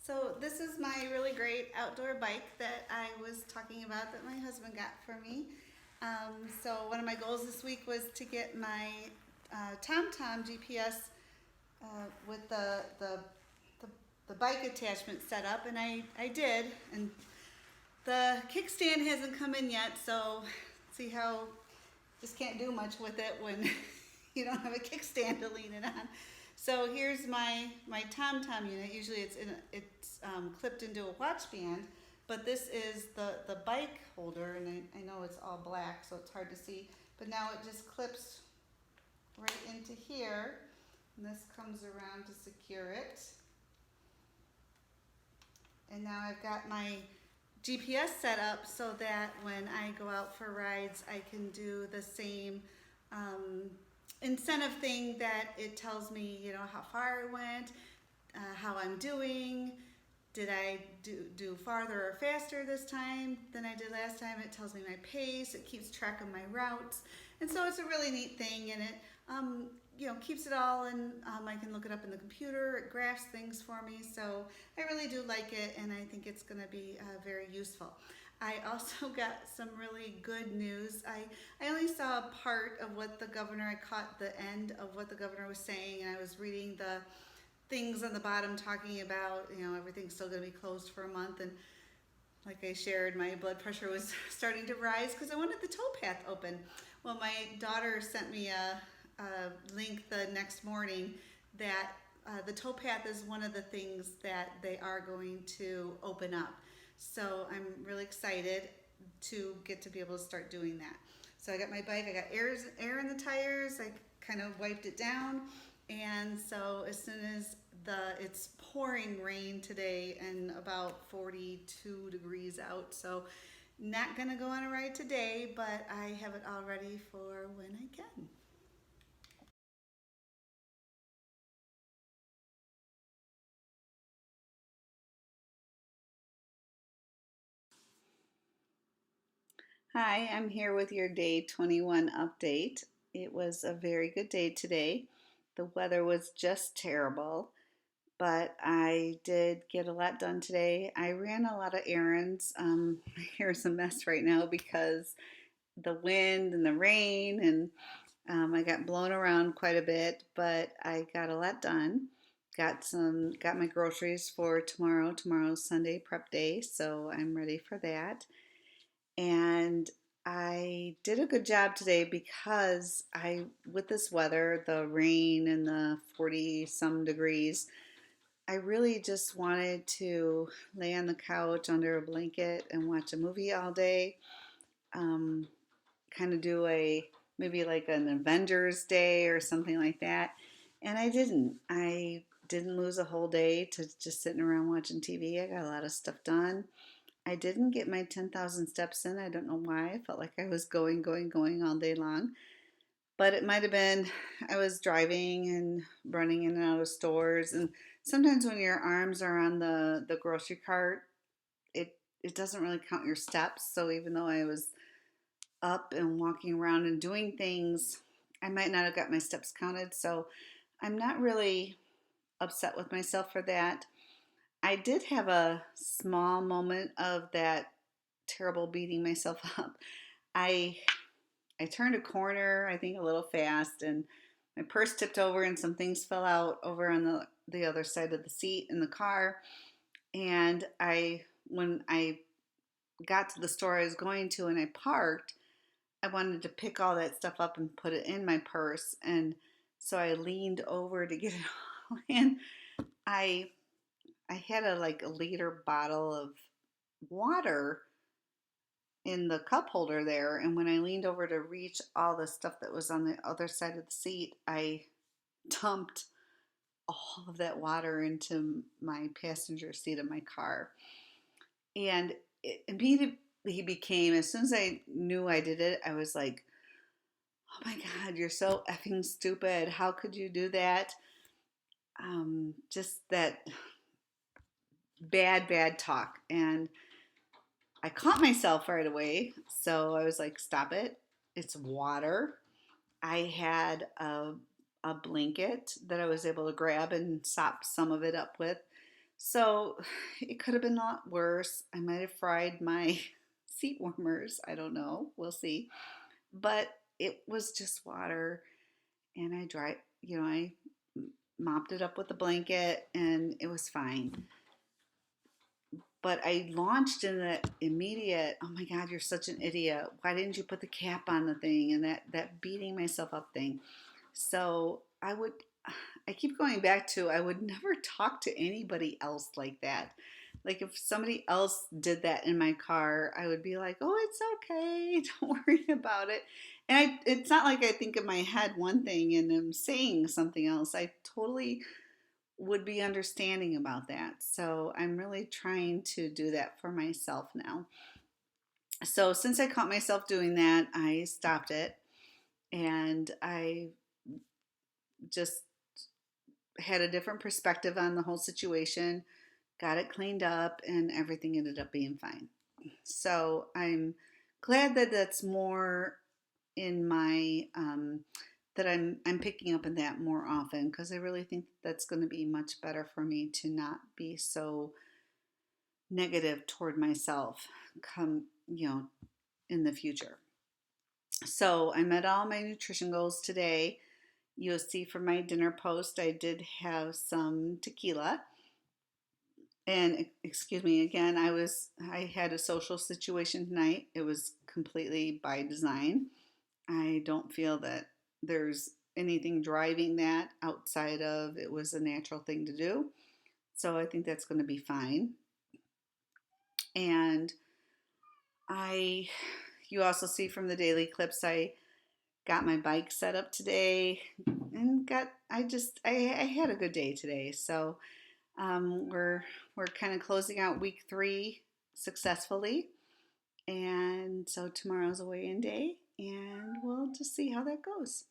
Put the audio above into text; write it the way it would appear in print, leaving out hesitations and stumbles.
So this is my really great outdoor bike that I was talking about that my husband got for me. So one of my goals this week was to get my TomTom GPS with the the bike attachment set up, and I did. And the kickstand hasn't come in yet, so see how just can't do much with it when you don't have a kickstand to lean it on. So here's my TomTom unit. Usually it's clipped into a watch band, but this is the bike holder, and I know it's all black, so it's hard to see. But now it just clips right into here, and this comes around to secure it. And now I've got my GPS set up so that when I go out for rides, I can do the same um, incentive thing that it tells me, how far I went, how I'm doing. Did I do farther or faster this time than I did last time? It tells me my pace. It keeps track of my routes, and so it's a really neat thing. And it, keeps it all, and I can look it up in the computer. It graphs things for me, so I really do like it, and I think it's going to be very useful. I also got some really good news. I only saw a part of what the governor, I caught the end of what the governor was saying, and I was reading the things on the bottom talking about, everything's still going to be closed for a month. And like I shared, my blood pressure was starting to rise because I wanted the towpath open. Well, my daughter sent me a link the next morning that the towpath is one of the things that they are going to open up. So I'm really excited to get to be able to start doing that. So I got my bike, I got air in the tires, I kind of wiped it down. And so as soon as it's pouring rain today and about 42 degrees out, so not gonna go on a ride today, but I have it all ready for when I can. Hi, I'm here with your day 21 update. It was a very good day today. The weather was just terrible, but I did get a lot done today. I ran a lot of errands. My hair is a mess right now because the wind and the rain, and I got blown around quite a bit, but I got a lot done. Got my groceries for tomorrow. Tomorrow's Sunday prep day, so I'm ready for that. And I did a good job today because with this weather, the rain and the 40 some degrees, I really just wanted to lay on the couch under a blanket and watch a movie all day. Um, Kind of do maybe like an Avengers day or something like that. And I didn't. I didn't lose a whole day to just sitting around watching TV. I got a lot of stuff done. I didn't get my 10,000 steps in. I don't know why. I felt like I was going all day long. But it might have been I was driving and running in and out of stores. And sometimes when your arms are on the grocery cart, it doesn't really count your steps. So even though I was up and walking around and doing things, I might not have got my steps counted. So I'm not really upset with myself for that. I did have a small moment of that terrible beating myself up. I I turned a corner, I think a little fast, and my purse tipped over and some things fell out over on the other side of the seat in the car. And when I got to the store I was going to and I parked, I wanted to pick all that stuff up and put it in my purse. And so I leaned over to get it all in. I I had a liter bottle of water in the cup holder there, and when I leaned over to reach all the stuff that was on the other side of the seat, I dumped all of that water into my passenger seat of my car. And it immediately became, as soon as I knew I did it, I was like, oh my God, you're so effing stupid. How could you do that? Just that bad talk. And I caught myself right away. So I was like, stop it. It's water. I had a blanket that I was able to grab and sop some of it up with. So it could have been a lot worse. I might have fried my seat warmers. I don't know. We'll see. But it was just water, and I mopped it up with a blanket, and it was fine. But I launched in the immediate, oh my God, you're such an idiot. Why didn't you put the cap on the thing? And that beating myself up thing. So I keep going back to, I would never talk to anybody else like that. Like if somebody else did that in my car, I would be like, oh, it's okay. Don't worry about it. And it's not like I think in my head one thing and I'm saying something else. I totally would be understanding about that. So I'm really trying to do that for myself now. So since I caught myself doing that, I stopped it, and I just had a different perspective on the whole situation, got it cleaned up, and everything ended up being fine. So I'm glad that that's more in my that I'm picking up on that more often, because I really think that's going to be much better for me to not be so negative toward myself come in the future. So I met all my nutrition goals today. You'll see from my dinner post I did have some tequila. And excuse me again, I had a social situation tonight. It was completely by design. I don't feel that there's anything driving that outside of it was a natural thing to do. So I think that's going to be fine. And I you also see from the daily clips I got my bike set up today, and got I had a good day today. So we're kind of closing out week 3 successfully, and so tomorrow's a weigh-in day, and we'll just see how that goes.